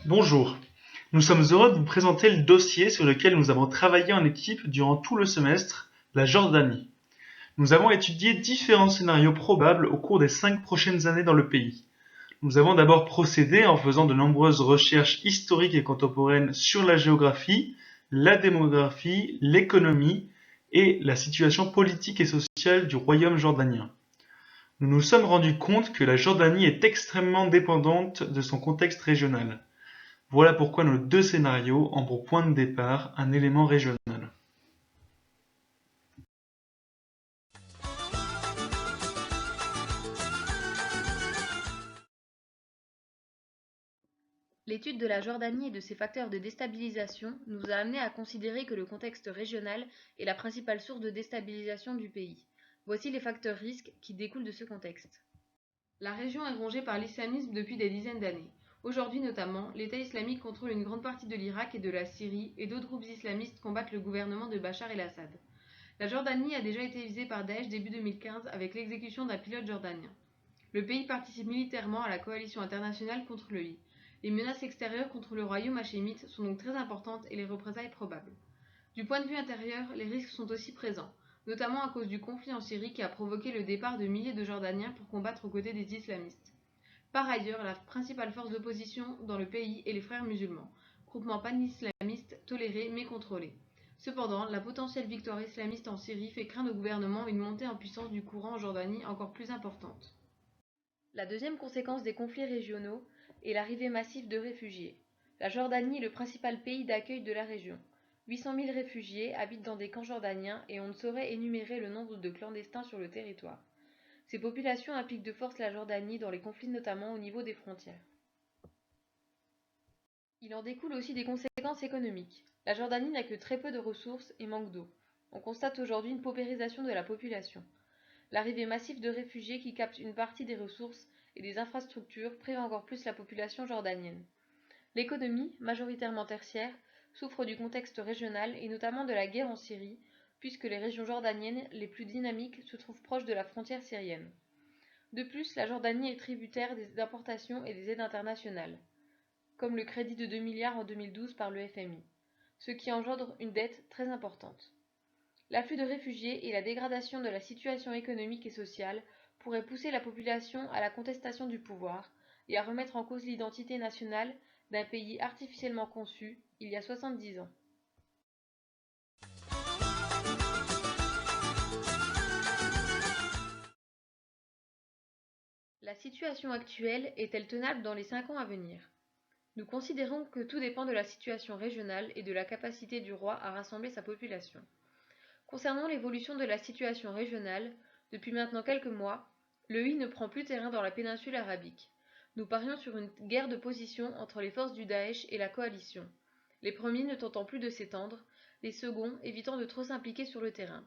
Bonjour, nous sommes heureux de vous présenter le dossier sur lequel nous avons travaillé en équipe durant tout le semestre, la Jordanie. Nous avons étudié différents scénarios probables au cours des 5 prochaines années dans le pays. Nous avons d'abord procédé en faisant de nombreuses recherches historiques et contemporaines sur la géographie, la démographie, l'économie et la situation politique et sociale du royaume jordanien. Nous nous sommes rendus compte que la Jordanie est extrêmement dépendante de son contexte régional. Voilà pourquoi nos deux scénarios ont pour point de départ un élément régional. L'étude de la Jordanie et de ses facteurs de déstabilisation nous a amené à considérer que le contexte régional est la principale source de déstabilisation du pays. Voici les facteurs risques qui découlent de ce contexte. La région est rongée par l'islamisme depuis des dizaines d'années. Aujourd'hui notamment, l'État islamique contrôle une grande partie de l'Irak et de la Syrie et d'autres groupes islamistes combattent le gouvernement de Bachar el-Assad. La Jordanie a déjà été visée par Daesh début 2015 avec l'exécution d'un pilote jordanien. Le pays participe militairement à la coalition internationale contre le I. Les menaces extérieures contre le royaume hachémite sont donc très importantes et les représailles probables. Du point de vue intérieur, les risques sont aussi présents, notamment à cause du conflit en Syrie qui a provoqué le départ de milliers de Jordaniens pour combattre aux côtés des islamistes. Par ailleurs, la principale force d'opposition dans le pays est les Frères musulmans, groupement pan-islamiste toléré mais contrôlé. Cependant, la potentielle victoire islamiste en Syrie fait craindre au gouvernement une montée en puissance du courant en Jordanie encore plus importante. La deuxième conséquence des conflits régionaux est l'arrivée massive de réfugiés. La Jordanie est le principal pays d'accueil de la région. 800 000 réfugiés habitent dans des camps jordaniens et on ne saurait énumérer le nombre de clandestins sur le territoire. Ces populations impliquent de force la Jordanie dans les conflits notamment au niveau des frontières. Il en découle aussi des conséquences économiques. La Jordanie n'a que très peu de ressources et manque d'eau. On constate aujourd'hui une paupérisation de la population. L'arrivée massive de réfugiés qui captent une partie des ressources et des infrastructures prive encore plus la population jordanienne. L'économie, majoritairement tertiaire, souffre du contexte régional et notamment de la guerre en Syrie, puisque les régions jordaniennes les plus dynamiques se trouvent proches de la frontière syrienne. De plus, la Jordanie est tributaire des importations et des aides internationales, comme le crédit de 2 milliards en 2012 par le FMI, ce qui engendre une dette très importante. L'afflux de réfugiés et la dégradation de la situation économique et sociale pourraient pousser la population à la contestation du pouvoir et à remettre en cause l'identité nationale d'un pays artificiellement conçu il y a 70 ans. La situation actuelle est-elle tenable dans les 5 ans à venir? Nous considérons que tout dépend de la situation régionale et de la capacité du roi à rassembler sa population. Concernant l'évolution de la situation régionale, depuis maintenant quelques mois, le I ne prend plus terrain dans la péninsule arabique. Nous parions sur une guerre de position entre les forces du Daesh et la coalition, les premiers ne tentant plus de s'étendre, les seconds évitant de trop s'impliquer sur le terrain.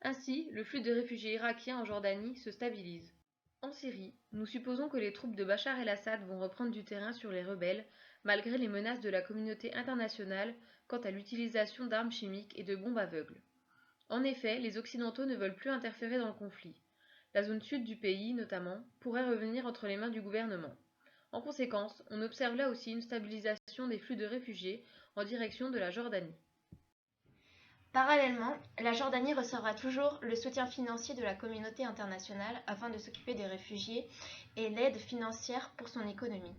Ainsi, le flux de réfugiés irakiens en Jordanie se stabilise. En Syrie, nous supposons que les troupes de Bachar el-Assad vont reprendre du terrain sur les rebelles, malgré les menaces de la communauté internationale quant à l'utilisation d'armes chimiques et de bombes aveugles. En effet, les Occidentaux ne veulent plus interférer dans le conflit. La zone sud du pays, notamment, pourrait revenir entre les mains du gouvernement. En conséquence, on observe là aussi une stabilisation des flux de réfugiés en direction de la Jordanie. Parallèlement, la Jordanie recevra toujours le soutien financier de la communauté internationale afin de s'occuper des réfugiés et l'aide financière pour son économie.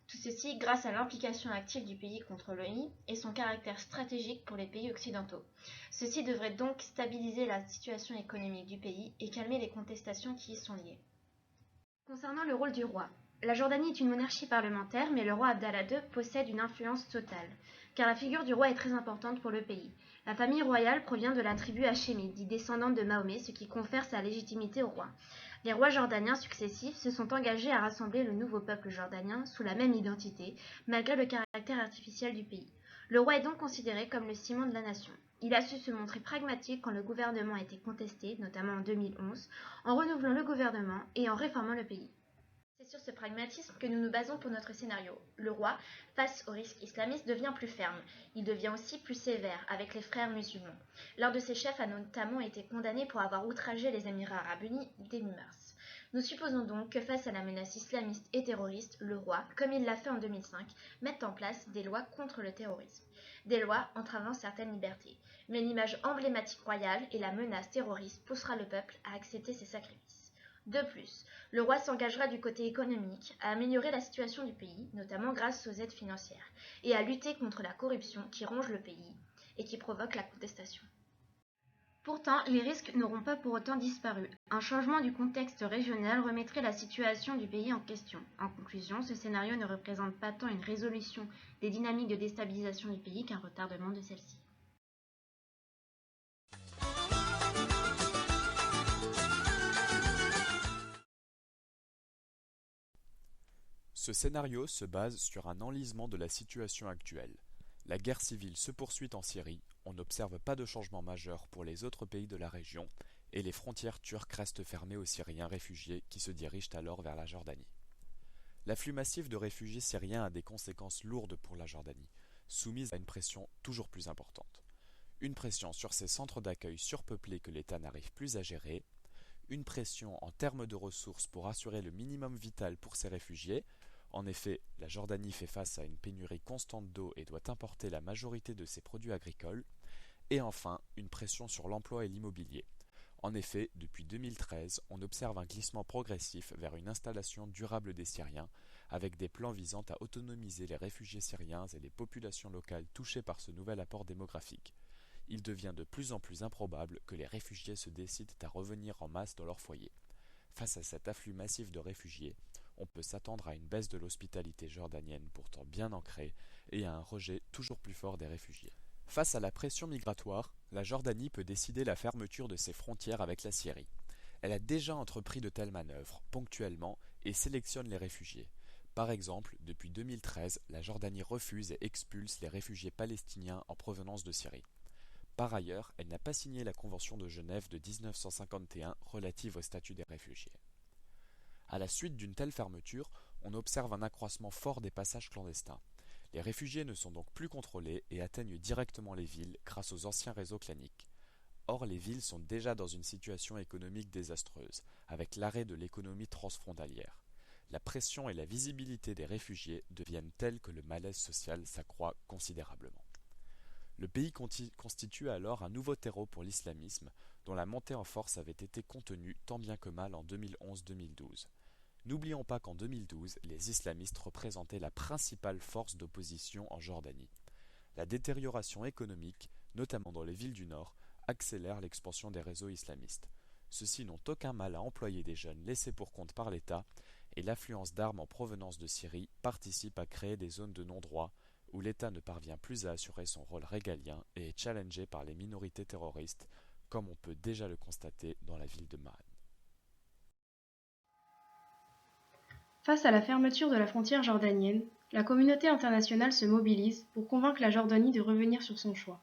Tout ceci grâce à l'implication active du pays contre l'OI et son caractère stratégique pour les pays occidentaux. Ceci devrait donc stabiliser la situation économique du pays et calmer les contestations qui y sont liées. Concernant le rôle du roi, la Jordanie est une monarchie parlementaire, mais le roi Abdallah II possède une influence totale, car la figure du roi est très importante pour le pays. La famille royale provient de la tribu hachémite, dite descendante de Mahomet, ce qui confère sa légitimité au roi. Les rois jordaniens successifs se sont engagés à rassembler le nouveau peuple jordanien sous la même identité, malgré le caractère artificiel du pays. Le roi est donc considéré comme le ciment de la nation. Il a su se montrer pragmatique quand le gouvernement a été contesté, notamment en 2011, en renouvelant le gouvernement et en réformant le pays. C'est sur ce pragmatisme que nous nous basons pour notre scénario. Le roi, face au risque islamiste, devient plus ferme. Il devient aussi plus sévère avec les frères musulmans. L'un de ses chefs a notamment été condamné pour avoir outragé les Émirats arabes unis dès mi-mars. Nous supposons donc que face à la menace islamiste et terroriste, le roi, comme il l'a fait en 2005, mette en place des lois contre le terrorisme. Des lois entravant certaines libertés. Mais l'image emblématique royale et la menace terroriste poussera le peuple à accepter ces sacrifices. De plus, le roi s'engagera du côté économique à améliorer la situation du pays, notamment grâce aux aides financières, et à lutter contre la corruption qui ronge le pays et qui provoque la contestation. Pourtant, les risques n'auront pas pour autant disparu. Un changement du contexte régional remettrait la situation du pays en question. En conclusion, ce scénario ne représente pas tant une résolution des dynamiques de déstabilisation du pays qu'un retardement de celle-ci. Ce scénario se base sur un enlisement de la situation actuelle. La guerre civile se poursuit en Syrie, on n'observe pas de changement majeur pour les autres pays de la région, et les frontières turques restent fermées aux Syriens réfugiés qui se dirigent alors vers la Jordanie. L'afflux massif de réfugiés syriens a des conséquences lourdes pour la Jordanie, soumise à une pression toujours plus importante. Une pression sur ses centres d'accueil surpeuplés que l'État n'arrive plus à gérer, une pression en termes de ressources pour assurer le minimum vital pour ces réfugiés. En effet, la Jordanie fait face à une pénurie constante d'eau et doit importer la majorité de ses produits agricoles. Et enfin, une pression sur l'emploi et l'immobilier. En effet, depuis 2013, on observe un glissement progressif vers une installation durable des Syriens, avec des plans visant à autonomiser les réfugiés syriens et les populations locales touchées par ce nouvel apport démographique. Il devient de plus en plus improbable que les réfugiés se décident à revenir en masse dans leur foyer. Face à cet afflux massif de réfugiés, on peut s'attendre à une baisse de l'hospitalité jordanienne pourtant bien ancrée et à un rejet toujours plus fort des réfugiés. Face à la pression migratoire, la Jordanie peut décider la fermeture de ses frontières avec la Syrie. Elle a déjà entrepris de telles manœuvres, ponctuellement, et sélectionne les réfugiés. Par exemple, depuis 2013, la Jordanie refuse et expulse les réfugiés palestiniens en provenance de Syrie. Par ailleurs, elle n'a pas signé la Convention de Genève de 1951 relative au statut des réfugiés. À la suite d'une telle fermeture, on observe un accroissement fort des passages clandestins. Les réfugiés ne sont donc plus contrôlés et atteignent directement les villes grâce aux anciens réseaux claniques. Or, les villes sont déjà dans une situation économique désastreuse, avec l'arrêt de l'économie transfrontalière. La pression et la visibilité des réfugiés deviennent telles que le malaise social s'accroît considérablement. Le pays constitue alors un nouveau terreau pour l'islamisme, dont la montée en force avait été contenue tant bien que mal en 2011-2012. N'oublions pas qu'en 2012, les islamistes représentaient la principale force d'opposition en Jordanie. La détérioration économique, notamment dans les villes du Nord, accélère l'expansion des réseaux islamistes. Ceux-ci n'ont aucun mal à employer des jeunes laissés pour compte par l'État, et l'affluence d'armes en provenance de Syrie participe à créer des zones de non-droit où l'État ne parvient plus à assurer son rôle régalien et est challengé par les minorités terroristes, comme on peut déjà le constater dans la ville de Ma'an. Face à la fermeture de la frontière jordanienne, la communauté internationale se mobilise pour convaincre la Jordanie de revenir sur son choix.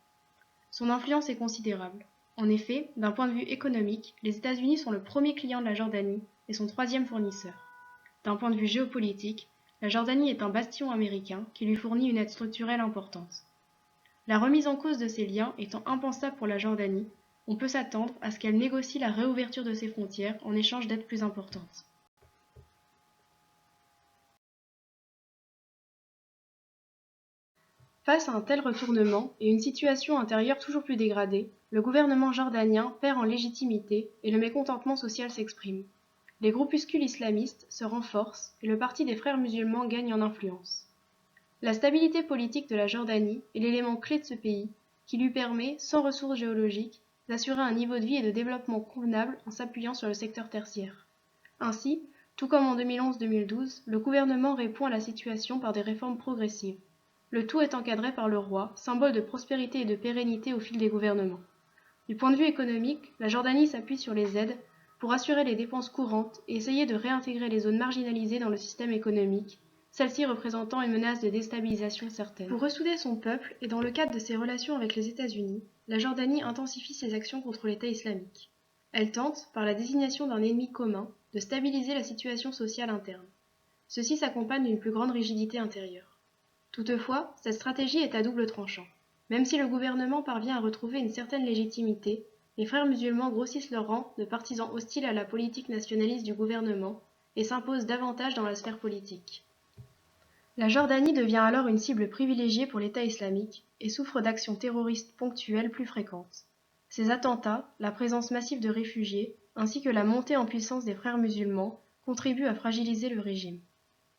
Son influence est considérable. En effet, d'un point de vue économique, les États-Unis sont le premier client de la Jordanie et son troisième fournisseur. D'un point de vue géopolitique, la Jordanie est un bastion américain qui lui fournit une aide structurelle importante. La remise en cause de ces liens étant impensable pour la Jordanie, on peut s'attendre à ce qu'elle négocie la réouverture de ses frontières en échange d'aides plus importantes. Face à un tel retournement et une situation intérieure toujours plus dégradée, le gouvernement jordanien perd en légitimité et le mécontentement social s'exprime. Les groupuscules islamistes se renforcent et le parti des frères musulmans gagne en influence. La stabilité politique de la Jordanie est l'élément clé de ce pays qui lui permet, sans ressources géologiques, d'assurer un niveau de vie et de développement convenable en s'appuyant sur le secteur tertiaire. Ainsi, tout comme en 2011-2012, le gouvernement répond à la situation par des réformes progressives. Le tout est encadré par le roi, symbole de prospérité et de pérennité au fil des gouvernements. Du point de vue économique, la Jordanie s'appuie sur les aides pour assurer les dépenses courantes et essayer de réintégrer les zones marginalisées dans le système économique, celles-ci représentant une menace de déstabilisation certaine. Pour ressouder son peuple et dans le cadre de ses relations avec les États-Unis, la Jordanie intensifie ses actions contre l'État islamique. Elle tente, par la désignation d'un ennemi commun, de stabiliser la situation sociale interne. Ceci s'accompagne d'une plus grande rigidité intérieure. Toutefois, cette stratégie est à double tranchant. Même si le gouvernement parvient à retrouver une certaine légitimité, les frères musulmans grossissent leur rang de partisans hostiles à la politique nationaliste du gouvernement et s'imposent davantage dans la sphère politique. La Jordanie devient alors une cible privilégiée pour l'État islamique et souffre d'actions terroristes ponctuelles plus fréquentes. Ces attentats, la présence massive de réfugiés, ainsi que la montée en puissance des frères musulmans contribuent à fragiliser le régime.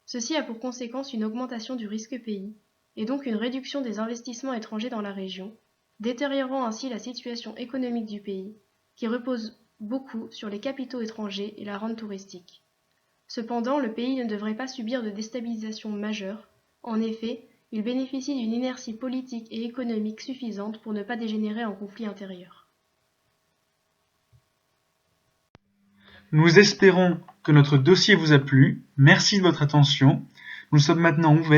Ceci a pour conséquence une augmentation du risque pays, et donc une réduction des investissements étrangers dans la région, détériorant ainsi la situation économique du pays, qui repose beaucoup sur les capitaux étrangers et la rente touristique. Cependant, le pays ne devrait pas subir de déstabilisation majeure. En effet, il bénéficie d'une inertie politique et économique suffisante pour ne pas dégénérer en conflit intérieur. Nous espérons que notre dossier vous a plu. Merci de votre attention. Nous sommes maintenant ouverts